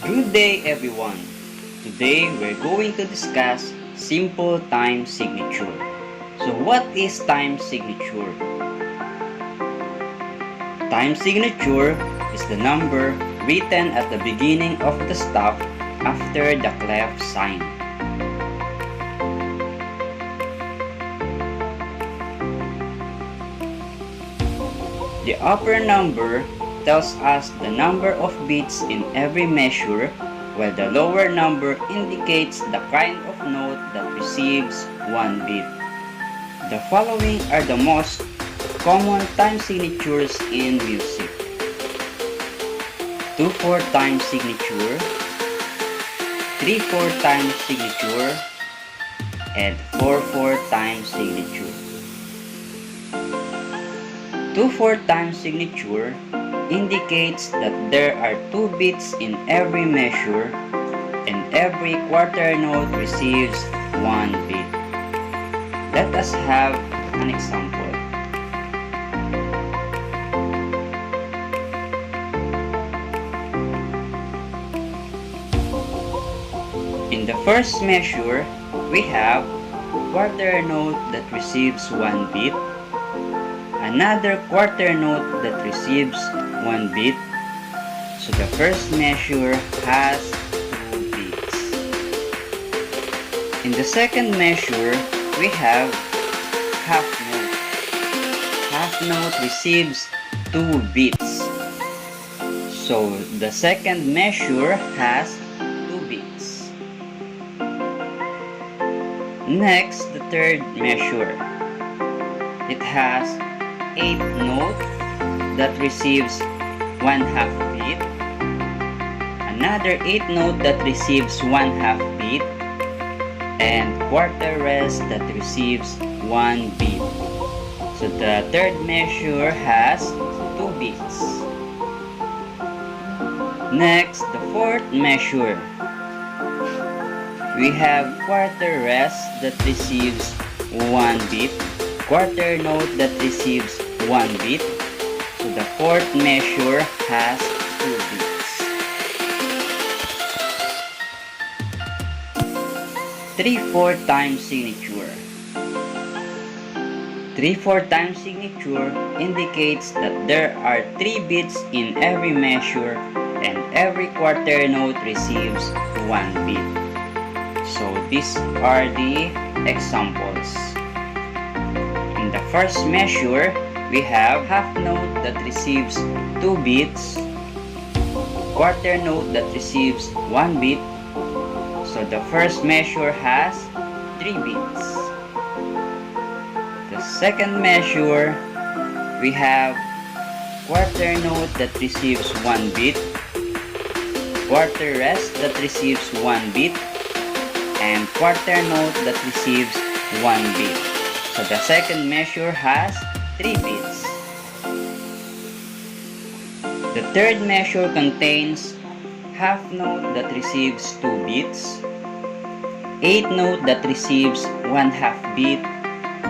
Good day everyone! Today we're going to discuss simple time signature. So what is time signature? Time signature is the number written at the beginning of the stop after the clef sign. The upper number tells us the number of beats in every measure, while the lower number indicates the kind of note that receives one beat. The following are the most common time signatures in music: 2/4 time signature, 3/4 time signature, and 4/4 time signature. 2/4 time signature indicates that there are 2 beats in every measure and every quarter note receives 1 beat. Let us have an example. In the first measure, we have quarter note that receives 1 beat, another quarter note that receives 1 beat, so the first measure has 2 beats. In the second measure, we have half note. Half note receives 2 beats, so the second measure has 2 beats. Next, the third measure. It has 8th note that receives 1/2 beat, another 8th note that receives 1/2 beat, and quarter rest that receives 1 beat. So the third measure has 2 beats. Next, the fourth measure. We have quarter rest that receives 1 beat, quarter note that receives 1 beat, so the fourth measure has 2 beats. 3/4 time signature. 3/4 time signature indicates that there are 3 beats in every measure and every quarter note receives 1 beat. So these are the examples. In the first measure, we have half note that receives 2 beats, quarter note that receives 1 beat, so the first measure has 3 beats. The second measure, we have quarter note that receives 1 beat, quarter rest that receives 1 beat, and quarter note that receives 1 beat. So the second measure has 3 beats. The third measure contains half note that receives 2 beats, 8th note that receives 1/2 beat,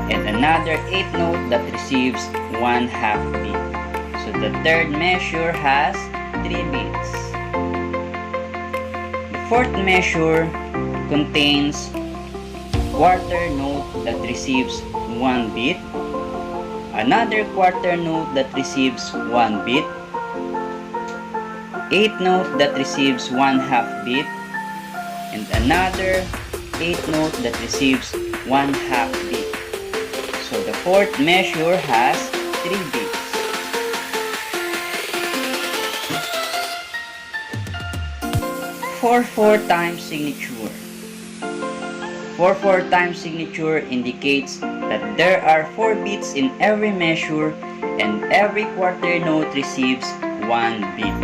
and another 8th note that receives 1/2 beat. So the third measure has 3 beats. The fourth measure contains quarter note that receives 1 beat, another quarter note that receives 1 beat, 8th note that receives 1/2 beat, and another 8th note that receives 1/2 beat. So the fourth measure has 3 beats. 4/4 time signature. 4/4 time signature indicates that there are 4 beats in every measure and every quarter note receives 1 beat.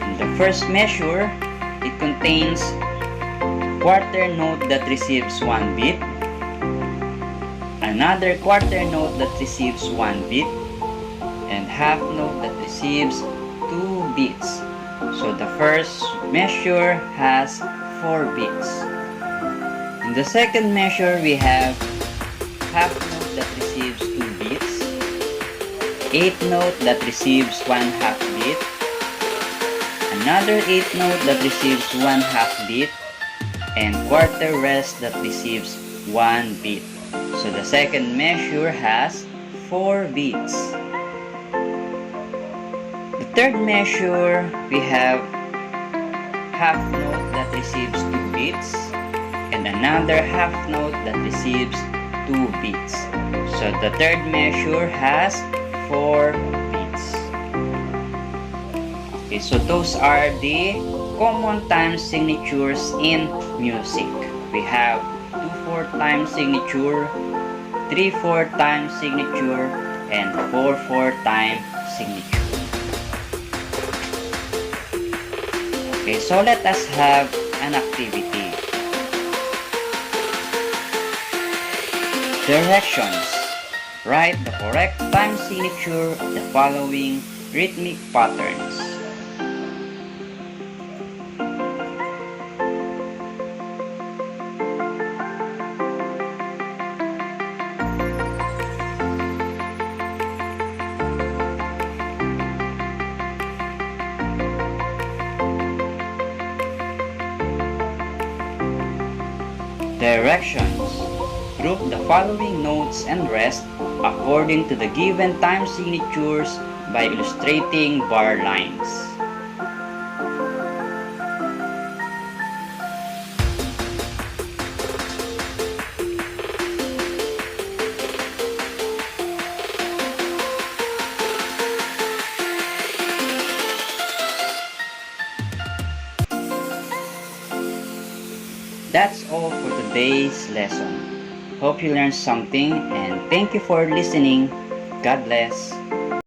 In the first measure, it contains quarter note that receives 1 beat, another quarter note that receives 1 beat, and half note that receives 2 beats. So the first measure has 4 beats. In the second measure, we have half note that receives 2 beats, eighth note that receives 1/2 beat, another eighth note that receives 1/2 beat, and quarter rest that receives 1 beat. So the second measure has 4 beats. The third measure, we have half note that receives 2 beats and another half note that receives 2 beats. So the third measure has 4 beats. Okay, so those are the common time signatures in music. We have 2/4 time signature, 3/4 time signature, and 4/4 time signature. Okay, so let us have an activity. Directions. Write the correct time signature of the following rhythmic patterns. Directions. Group the following notes and rest according to the given time signatures by illustrating bar lines. That's all for today's lesson. Hope you learned something and thank you for listening. God bless.